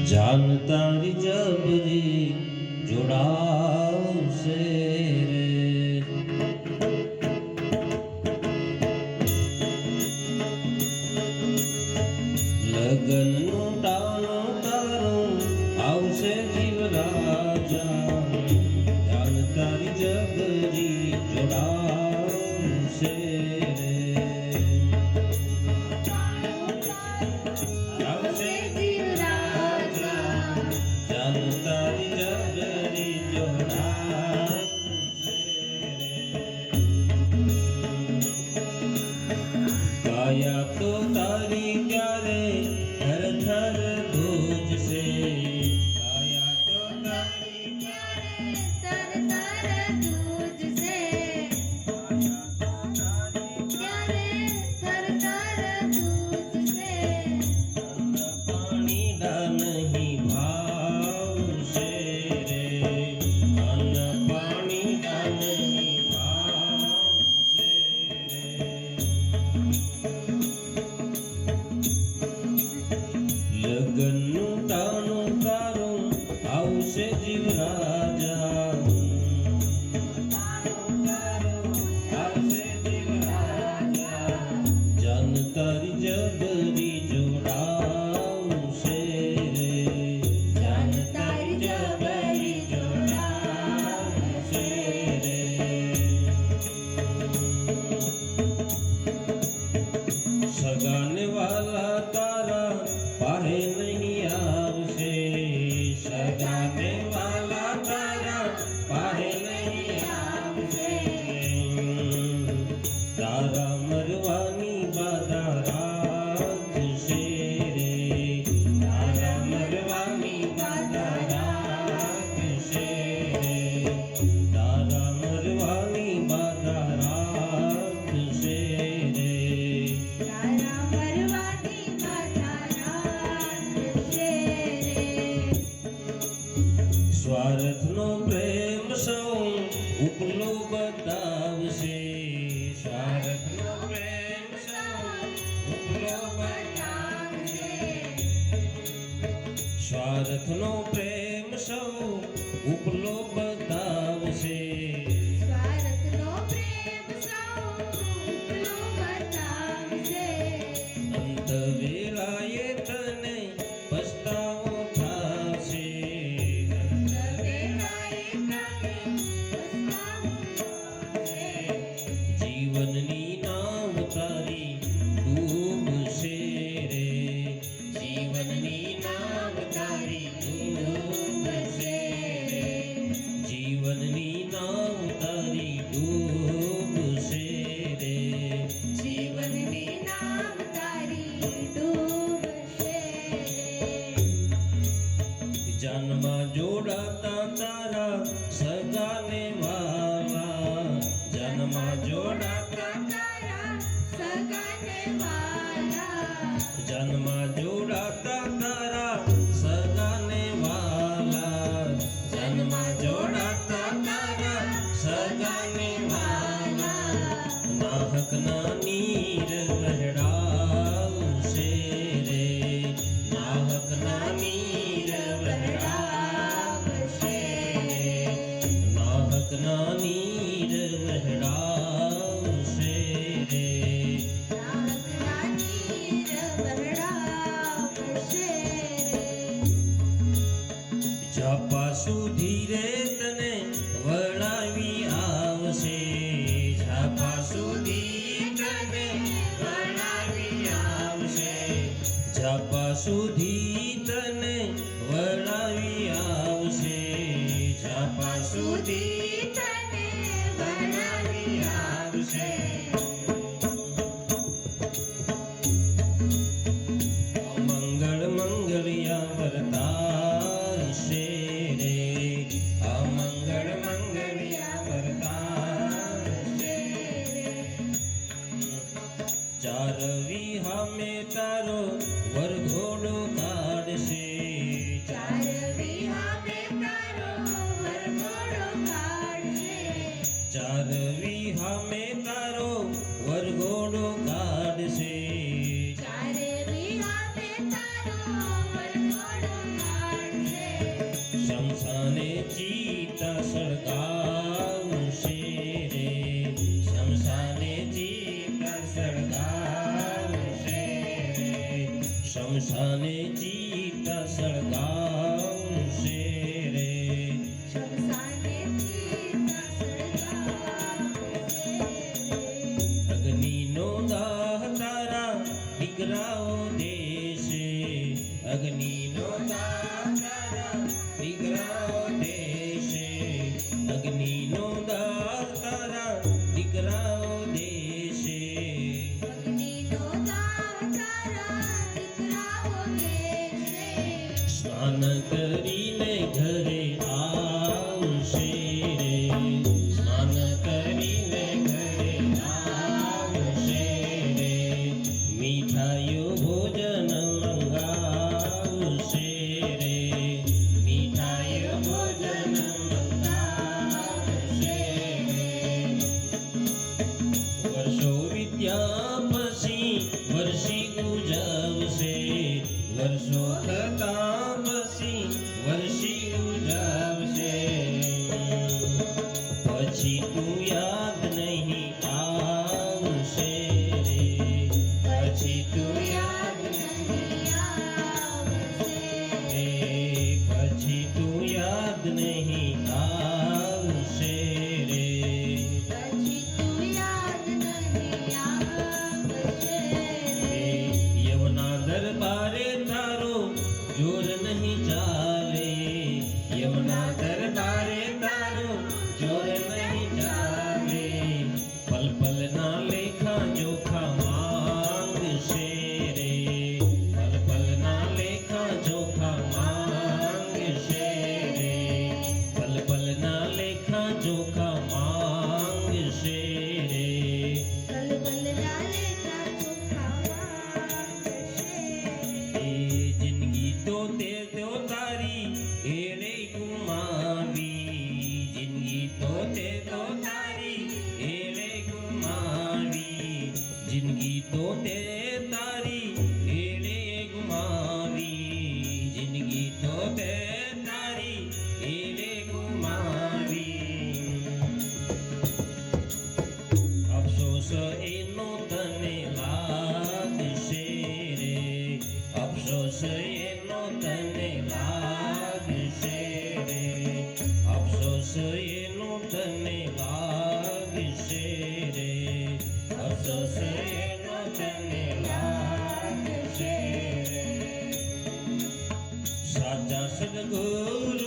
જાન તારી જબરી જોડાવશે રે લગનનું ટાણું તારું આવશે જીવ રાજા જાન તારી જબરી જોડાવશે રે આવશે જીવ રાજા જાન તારી જબરી જોડાવશે રે કાયા તો તારી ક્યારે થર થર ધ્રુજશે કાયા તો તારી ક્યારે તર તર ધ્રુજશે કાયા તો તારી ક્યારે તર તર ધ્રુજશે અન્ન પાણી ડા નહીં ભાવશે રે અન્ન પાણી ડા નહીં ભાવશે રે લગનનું ટાણું તારું આવશે જીવ રાજા આવશે જીવ રાજા જાન તારી જબરી જોડાવશે રે જાન તારી જબરી જોડાવશે રે સગાને વાલા તારા પાહે નહીં આવશે સગાને વાલા તારા પાહે નહીં આવશે તારા મરવાની બાધા રાખશે રે તારા મરવાની બાધા રાખશે રે તારા મરવાની બાધા રાખશે રે તારા મરવાની માતા રાખશે રે સ્વાર્થનો પ્રેમ સૌ ઉપલો બતાવશે સ્વાર્થનો પ્રેમ સૌ ઉપલો બતાવશે સ્વાર્થનો પ્રેમ સૌ ઉપલો બતાવશે સ્વાર્થનો પ્રેમ સૌ ઉપલો બતાવશે અંત વેળાએ તને પસ્તાવો થશે અંત વેળાએ તને પસ્તાવો થશે જીવનની નાવ તારી ડૂબશે રે જીવનની નાવ તારી ડૂબશે રે જીવનની નાવ તારી ડૂબશે રે જીવનની નામ તારી ડૂબશે રે જાનમાં જોડાતા તારા સગાને વાલા જાનમાં જોડાતા તારા સગાને વાલા જાનમાં જોડાતા તારા સગાને વાલા જાનમાં જોડાતા તારા સગાને વાલા નાહકના નીર વહેડાવશે રે નાહકના નીર વહેડાવશે રે નાહકના નીર વહેડાવશે રે નાગના નીર વરડાવશે રે ઝાપા સુધી રે તને વળાવી આવશે ઝાપા સુધી તને વળાવી આવશે ઝાપા સુધી તને વળાવી આવશે ઝાપા સુધી તને વળાવી આવશે મંગળ મંગળિયા વર્તાશે રે અમંગળ મંગળિયા વર્તાશે રે ચાર વિહામે તારો વરઘોડો કાઢશે ચાર વિહામે તારો વરઘોડો કાઢશે ચિતા સળગાવશે રે શમશાને ચિતા સળગાવશે રે અગ્નિનો દાહ તારા દીકરાઓ દેશે અગ્નિનો દાહ તારા દીકરાઓ દેશે અગ્નિનો દાહ તારા દીકરાઓ દેશે અગ્નિનો દાહ તારા દીકરાઓ દેશે સ્નાન કરીને ઘરે આવશે રે સ્નાન કરીને ઘરે આવશે રે મીઠાઈઓ ભોજન મંગાવશે રે મીઠાઈઓ ભોજન મંગાવશે રે વર્ષો વીત્યા પછી વર્ષી ઉજવશે વર્ષો થતા પછી વર્ષી ઉજવશે પછી તું યાદ નહીં આવશે રે પછી તું યાદ નહીં આવશે રે પછી તું યાદ નહીં આવશે રે પછી તું યાદ નહીં આવશે રે યમના દરબારે તારો જોર નહીં ચાલે યમના દરબારે તારો જોર નહીં ચાલે પલ પલના લેખા જોખા માંગશે રે પલ પલના લેખા જોખા માંગશે રે પલ પલના લેખા જોખા માંગશે રે કલબલના લેખા ચોખા માંગશે એ જિંદગી તો તે તારી એરે ગુમાવી જિંદગી તો તે તારી એરે ગુમાવી જિંદગી તો તે તારી એરે ગુમાવી જિંદગી તો તે તારી એરે ગુમાવી અફસોસ એનો તને લાગશે રે અફસોસ એનો તને લાગશે રે અફસોસ એનો તને લાગશે રે અફસોસ એનો તને લાગશે રે સાચા સદગુરુ